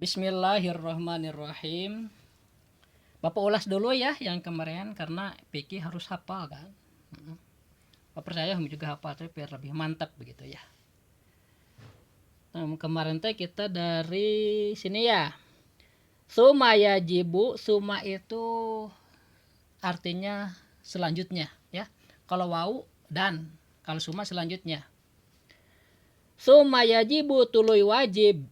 Bismillahirrahmanirrahim. Bapak ulas dulu ya yang kemarin karena Piki harus hafal kan. Bapak percaya juga hafal tapi biar lebih mantap begitu ya. Nah, kemarin teh kita dari sini ya. Suma yajibu, suma itu artinya selanjutnya ya. Kalau wau dan, kalau suma selanjutnya. Suma yajibu tuluy wajib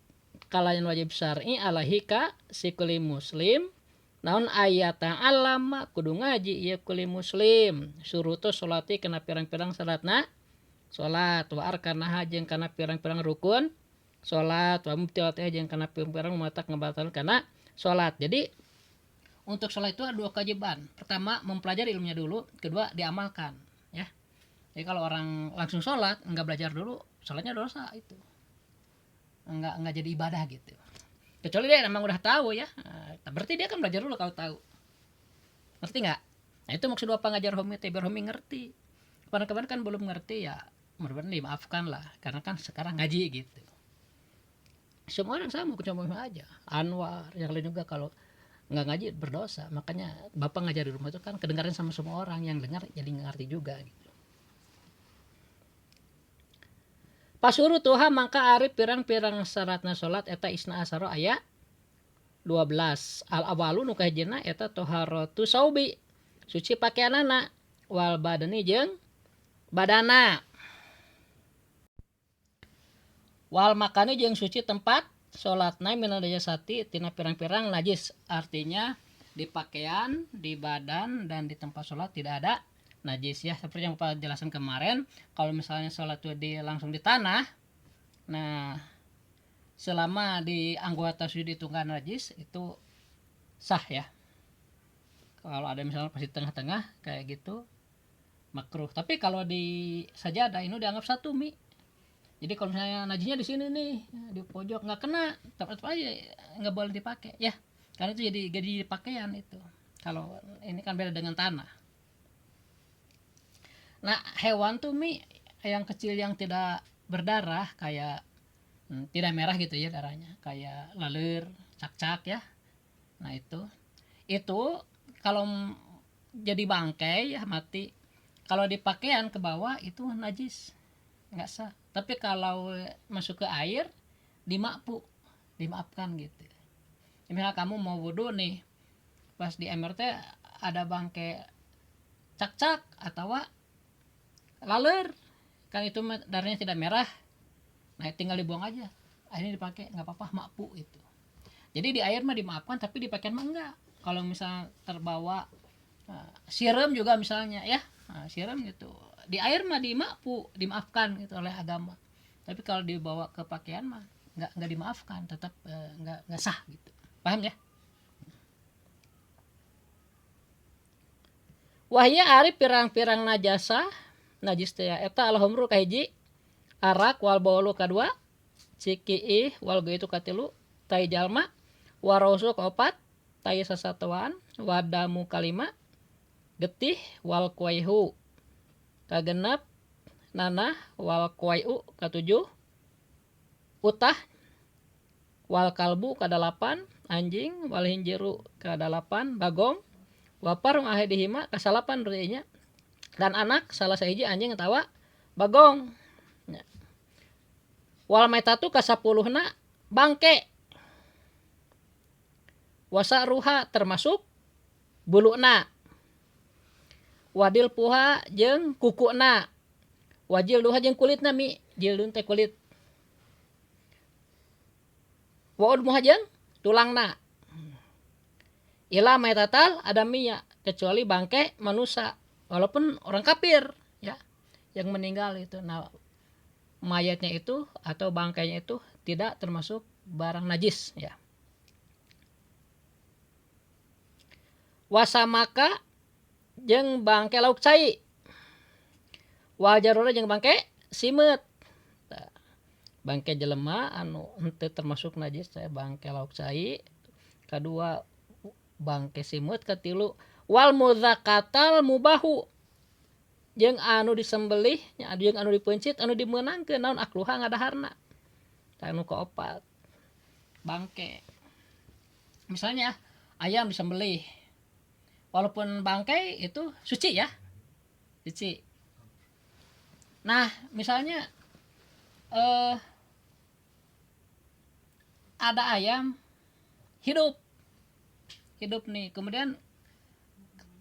kalayan wajib syar'i alahika sikuli muslim naon ayata alama kudu ngaji ieu kuli muslim surutu salati kana pirang-pirang syaratna salat wa arkanaha jeung kana pirang-pirang rukun salat wa mubtilatih jeung kana pirang-pirang matak ngabatalkeun kana salat. Jadi untuk salat itu ada dua kewajiban. Pertama mempelajari ilmunya dulu, kedua diamalkan ya. Jadi kalau orang langsung salat enggak belajar dulu, salatnya dosa itu. Enggak jadi ibadah gitu. Kecuali dia memang udah tahu ya. Nah, berarti dia kan belajar dulu kalau tahu. Ngerti nggak? Nah itu maksud Bapak ngajar homi biar homi ngerti. Kemarin kan belum ngerti ya. Mudah-mudahan dimaafkan lah. Karena kan sekarang ngaji gitu. Semua orang sama cuma aja. Anwar yang lain juga kalau nggak ngaji berdosa. Makanya Bapak ngajar di rumah itu kan kedengaran sama semua orang. Yang dengar jadi ngerti juga gitu. Pasuru tuha mangka ari pirang-pirang syaratna salat eta isna asaro aya 12. Al awalu nu kahijina eta toharatu saubi. Suci pakaianana wal badani jeung badana. Wal makani jeung suci tempat salatna minal najasati tina pirang-pirang najis. Artinya di pakaian, di badan dan di tempat salat tidak ada najis ya, seperti yang Bapak jelaskan kemarin. Kalau misalnya sholat itu langsung di tanah, nah selama di anggota sujud itu nggak najis itu sah ya. Kalau ada misalnya pas di tengah-tengah kayak gitu makruh. Tapi kalau di sajadah ini dianggap satu mi. Jadi kalau misalnya najisnya di sini nih di pojok nggak kena, tetap aja nggak boleh dipakai ya. Karena itu jadi pakaian itu. Kalau ini kan beda dengan tanah. Nah hewan tuh mi yang kecil yang tidak berdarah kayak tidak merah gitu ya darahnya kayak laler, cak-cak ya. Nah itu kalau jadi bangkai ya mati. Kalau di pakaian ke bawah itu najis nggak sah. Tapi kalau masuk ke air dimaafkan gitu. Misalnya kamu mau wudhu nih pas di MRT ada bangkai cak-cak atau laler kan itu darahnya tidak merah, nah tinggal dibuang aja, akhirnya dipakai nggak apa-apa makpu itu. Jadi di air mah dimaafkan tapi di pakaian mah enggak. Kalau misal terbawa siram juga misalnya ya, siram gitu di air mah dimaafkan gitu oleh agama. Tapi kalau dibawa ke pakaian mah nggak dimaafkan, tetap nggak sah gitu. Paham ya? Wahya ari pirang-pirang najasa najis teh eta alhamru kahiji arak wal baulu kadua ciki wal itu katilu tai jalma warosu kaopat tai sasatuan wadamu kalima getih wal kuaihu kagenap nanah wal kuaiu katujuh utah wal kalbu kadalapan anjing wal hinjiru kadalapan bagong wapar ahadihima kasalapan reunya dan anak salah sahiji anjing atawa bagong. Wal maitatu kasapuluhna bangke. Wasa ruha termasuk buluna. Wadil puha jeung kukuna. Wajil duha jeung kulitna mi, jildun teh kulit. Waud muha jeung tulangna. Ila maitatal adamiya kecuali bangke manusia. Walaupun orang kafir ya yang meninggal itu, nah mayatnya itu atau bangkainya itu tidak termasuk barang najis ya. Wasamaka jeung bangke lauk cai, wajarora jeung bangke simet. Bangke jelema anu henteu termasuk najis saya bangke lauk cai, kedua bangke simet, katilu wal muzakatal mubahu jeung anu disembelih jeung anu dipencit anu dimeunangkeun naon akluha ngadaharna anu kaopat bangke misalnya ayam disembelih, walaupun bangkai itu suci ya, suci. Nah misalnya ada ayam hidup hidup nih, kemudian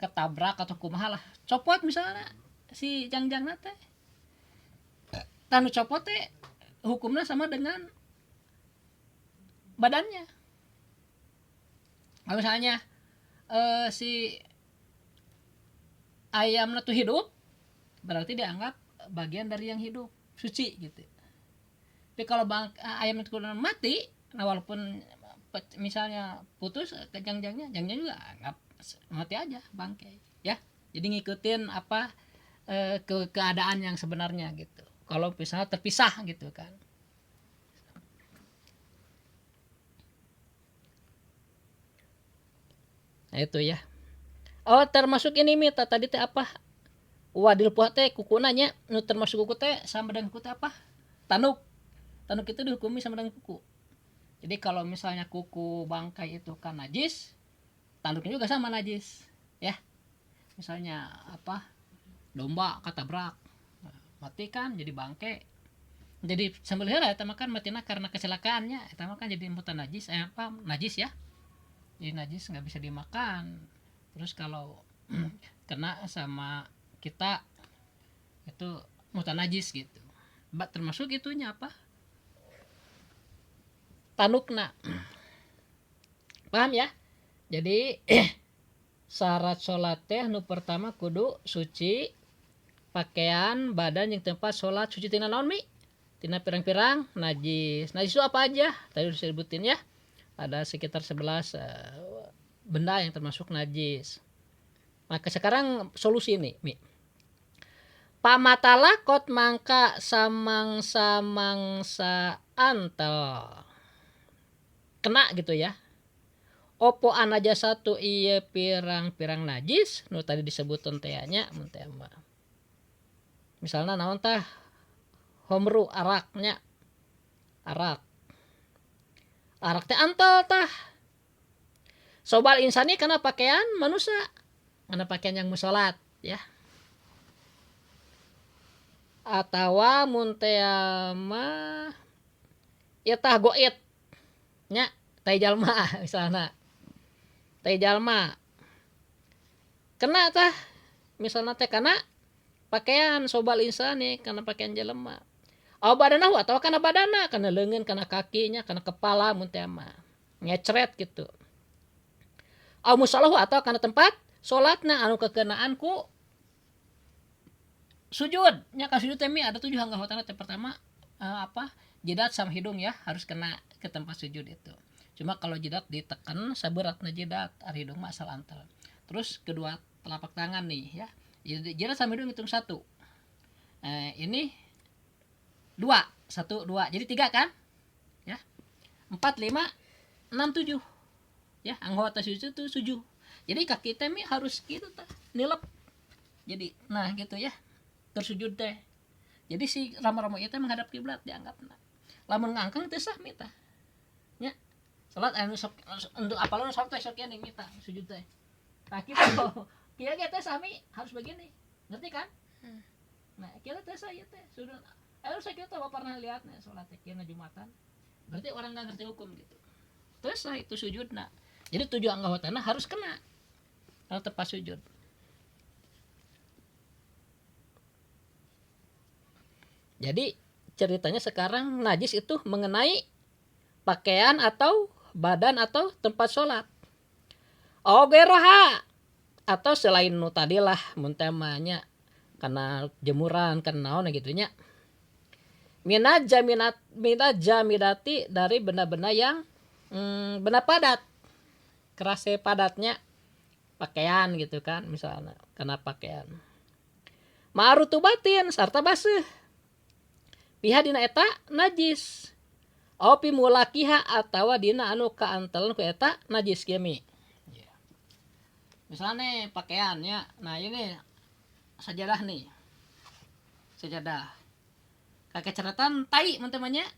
ketabrak atau kumaha lah, copot misalnya si jangjang teh, tanu copot teh hukumnya sama dengan badannya. Kalau misalnya si ayamnya tuh hidup, berarti dianggap bagian dari yang hidup, suci gitu. Tapi kalau ayam itu mati, nah walaupun misalnya putus ke jangjangnya juga anggap mati aja, bangkai ya. Jadi ngikutin apa keadaan yang sebenarnya gitu. Kalau misalnya terpisah gitu kan. Nah itu ya. Oh termasuk ini Mita tadi teh apa? Wadil puah teh kuku nanya, nu termasuk kuku teh sama dengan kuku teh apa? Tanuk. Tanuk itu dihukumi sama dengan kuku. Jadi kalau misalnya kuku bangkai itu kan najis, tanduknya juga sama najis, ya. Misalnya apa? Domba katabrak, mati kan jadi bangkai. Jadi sambal heula eta makan matina karena kecelakaannya, eta makan jadi mutan najis, apa najis ya. Jadi najis nggak bisa dimakan. Terus kalau kena sama kita itu mutan najis gitu. Termasuk itunya apa? Tanukna. Paham ya? Jadi syarat sholat teh nu pertama kudu suci, pakaian, badan yang tempat sholat suci tina naon mi? Tina pirang-pirang najis. Najis itu apa aja? Tadi udah disebutin ya. Ada sekitar 11 benda yang termasuk najis. Maka sekarang solusi nih, Mi. Pamatalakot mangka samang-samangsa antel. Kena gitu ya. Opo anaja satu iya pirang-pirang najis nu tadi disebut tentenya muntema. Misalnya naon tah homru araknya. Arak teh antel tah. Sobal insani karena pakaian manusia. Karena pakaian yang musolat ya. Atawa munteama ya tah goit nya tai jalma misalnya. Tai jalma kena tah misalnya teh kana pakaian sobal insani karena pakaian jelema. Oh badana atau kana badana, kana leungeun, kana kakinya, kana kepala mun teh mah ngecret gitu. Oh musalahu atau kana tempat salatna anu kekenaan ku sujud. Nya ka sujud teh ada 7 anggotana teh pertama apa? Jidat sama hidung ya harus kena ke tempat sujud itu. Cuma kalau jidat ditekan saberatna jidat, ari hidung mah asal antel. Terus kedua telapak tangan nih ya. Jidat sama hidung hitung 1. Ini 2, 1, 2. Jadi 3 kan? Ya. 4, 5, 6, 7. Ya, anggota sujud itu 7. Jadi kaki teh harus gitu tah, nilep. Jadi nah gitu ya. Tersujud teh. Jadi si rama-rama itu menghadap kiblat dianggapna. Lamun ngangkang teh sah mita. Nya. Salat anu sok untuk apalan sok teh sok nih mita sujud teh. Nah gitu. Kieu ge teh sami harus begini. Ngerti kan? Nah, kieu teh saya teh sudah saya kira tahu pernah lihat nih sholat kira Jumatan. Berarti orang nggak ngerti hukum gitu. Terus lah itu sujud nak. Jadi 7 anggotana harus kena. Kalau tepat sujud. Jadi ceritanya sekarang najis itu mengenai pakaian atau badan atau tempat sholat. Ogeroha atau selain nu tadilah muntemanya karena jemuran karena naon gitunya. Minat jamidati dari benda-benda yang benda padat, kerase padatnya pakaian gitu kan misalnya kena pakaian. Ma'rutubatin sarta basuh. Piha dina eta najis. Opi mulakiha atawa dina anu kaantelan ku eta najis kieu. Misalnya pakaiannya, nah ini sajadah nih. Sajadah. Kakek ceratan tai temannya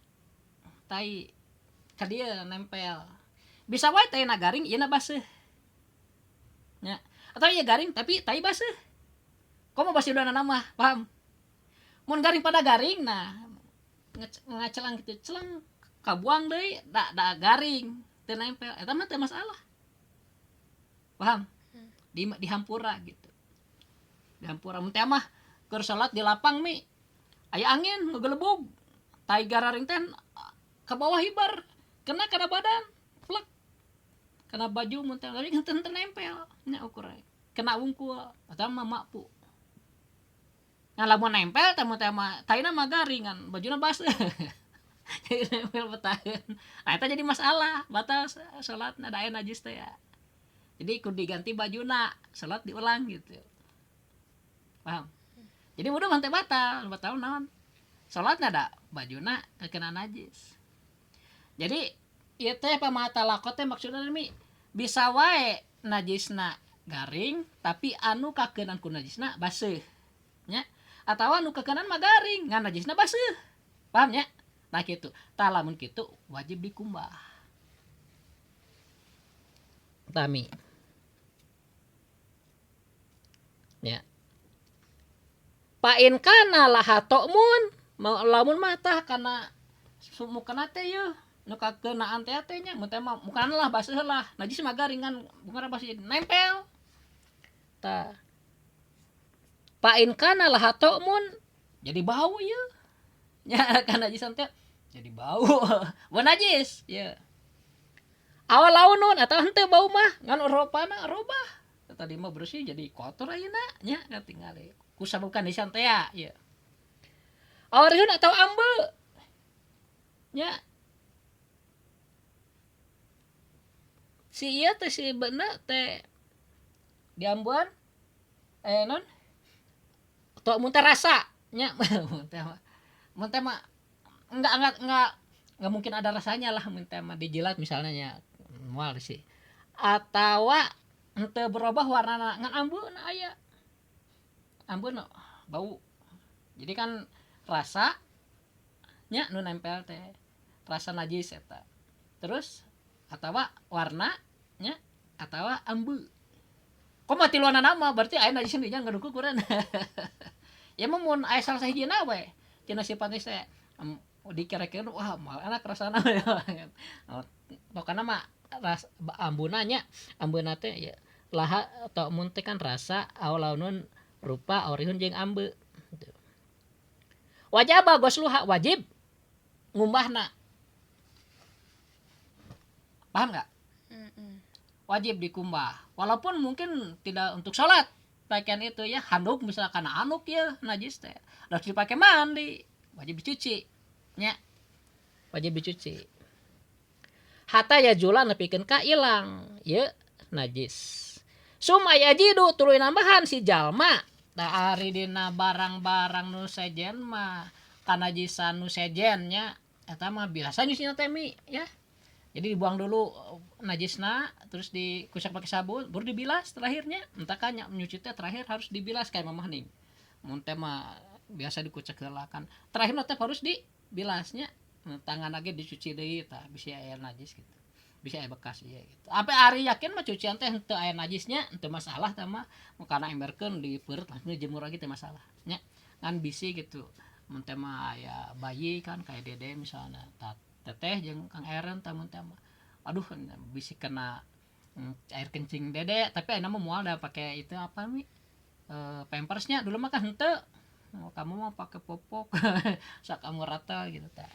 tai ka dieu nempel bisa wae teh na garing ieu na baseuh nya atau ieu garing tapi tai baseuh komo basiudana mah paham mun garing pada garing nah ngacelang gitu celang kabuang deui da garing teu nempel eta mah teu masalah paham di hampura gitu di hampura mun teh mah keur salat di lapang mi aya angin ngegelebug tai gararing teh ka bawah hibar kena kana badan plek kana baju mun teh tapi teu nempel nya ukuran kena wungkul eta mah makpu nah lamun nempel teh mah taina mah garingan bajuna baseuh jadi nempel betaheun nah eta jadi masalah batal salatna da aya najis teh ya jadi kudu diganti bajuna salat diulang gitu paham jadi udah mah teh batal naon salatna da bajuna kena najis jadi ieu teh pamata lakot teh maksudna mi bisa wae najisna garing tapi anu kakeunaan ku najisna baseuh nya atawa anu kakeunaan mah garing ngan najisna baseuh paham nya nah kitu tah lamun kitu wajib dikumbah tami ya pain kana lahato mun lamun mah tah kana sumukana teh yeuh nu kakeunaan teh nya mun teh mah mukana lah baseuh lah najis mah garing kan bukan baseuh nempel tah pain kana lahato mun jadi bau yeuh nya kana najisan teh jadi bau mun najis ya awal launun atawa henteu bau mah ngan rupana robah tadi mah bersih jadi kotor ayeuna nya katingali ku sabukan di teh ya awereun atau ambe nya si ieu teh si beuna teh diambuan non tok mun teh rasa nya mun teh mah enggak mungkin ada rasanya lah mun teh mah dijilat misalnya nya moal sih atawa henteu berubah warnana ngan ambeuna aya ambeuna bau jadi kan rasa nya nu nempel teh rasa najis eta terus atawa warna nya atawa ambe komo tiluanna nama berarti aya najis di nya ngaduku kureun ya mun aya salah sahijina we cenah sifatna teh dikira-kira wah mal anak rasana pokona mah ambuna nya ambeuna teh ya laha atau mun teh kan rasa aulaunun rupa aurihun jeung ambe wajib gosluha wajib ngumbahna paham enggak wajib dikumbah walaupun mungkin tidak untuk sholat pakaian itu ya handuk misalkan anduk ya najis teh harus dipakai mandi wajib dicuci nya wajib dicuci hatta ya jula nepikeun ka ilang ye najis sumaya jidu tuluy nambahan si jalma da ari dina barang-barang nu sejen mah kanajisan nu sejen nya eta mah biasa nyucina teh mi ya jadi dibuang dulu najisna terus dikusak pakai sabun baru dibilas terakhirnya entah kan nyuci teh terakhir harus dibilas kayak mamah nih mun teh mah biasa dikucek heulakan terakhir teh harus dibilasnya tangan lagi dicuci deui tah bisa aya najis gitu bisa aya bekas ieu gitu apa ari yakin mah cucian teh henteu aya najisnya henteu masalah teh mah kana emberkeun di peureut langsung dijemur lagi teh masalah nya ngan bisi gitu mun teh mah aya bayi kan kayak dede misalnya teteh jeung Kang Eren tamun teh mah aduh bisi kena air kencing dede tapi ayeuna mah moal da pake itu apa mi pampersnya dulu mah kan henteu kamu mah pakai popok sak kamu rata gitu teh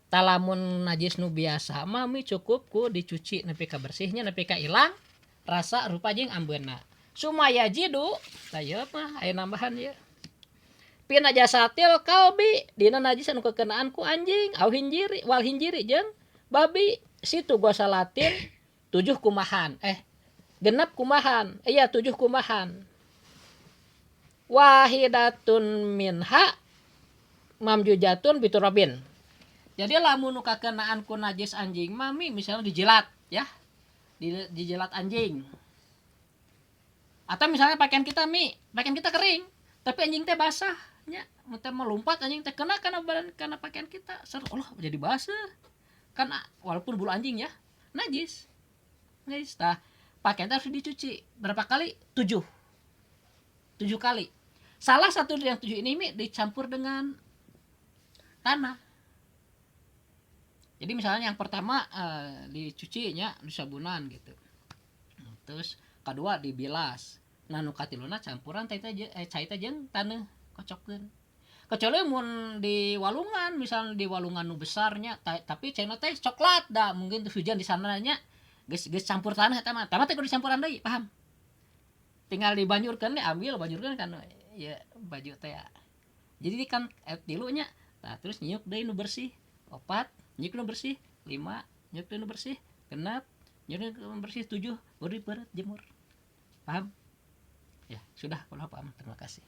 talamun najis nu biasa mah mi cukup ku dicuci nepi ka bersihnya nepi ka ilang rasa rupa jeung ambeuna sumaya jidu tah ieu mah aya nambahan ya pina jasatil kalbi dina najis anu kekenaan ku anjing au hinjiri wal hinjiri jeung babi situ gosa latin 7 kumahan genep kumahan iya 7 kumahan wahidatun minha mamjujatun biturabin jadi lamun nu kakenaan ku najis anjing mami misalnya dijilat ya dijilat anjing atau misalnya pakaian kita kering tapi anjing teh basah nya teh melompat anjing teh kena badan kana pakaian kita Allah jadi basah kan walaupun bulu anjing ya najis. Nah, pakaian harus dicuci berapa kali? 7 kali. Salah satu yang 7 ini dicampur dengan tanah. Jadi misalnya yang pertama dicucinya disabunan gitu. Terus kedua dibilas. Nah nu katiluna campuran cai teh jeung taneuh kocokkeun. Kecuali mun di walungan, misalnya di walungan nu besarnya tapi caina teh coklat dah mungkin hujan di sananya geus campur tanah eta mah. Tama teh kudu dicampuran deui, paham? Tinggal dibanyurkeun ambil banyurkeun kan ya baju teh. Jadi kan tilunya. Nah, terus nyiuk deui nu bersih. 4 nyiuk nu bersih, 5 nyiuk nu bersih, 6 nyiuk nu bersih, 7 baru jemur. Paham? Ya, sudah kalau paham. Terima kasih.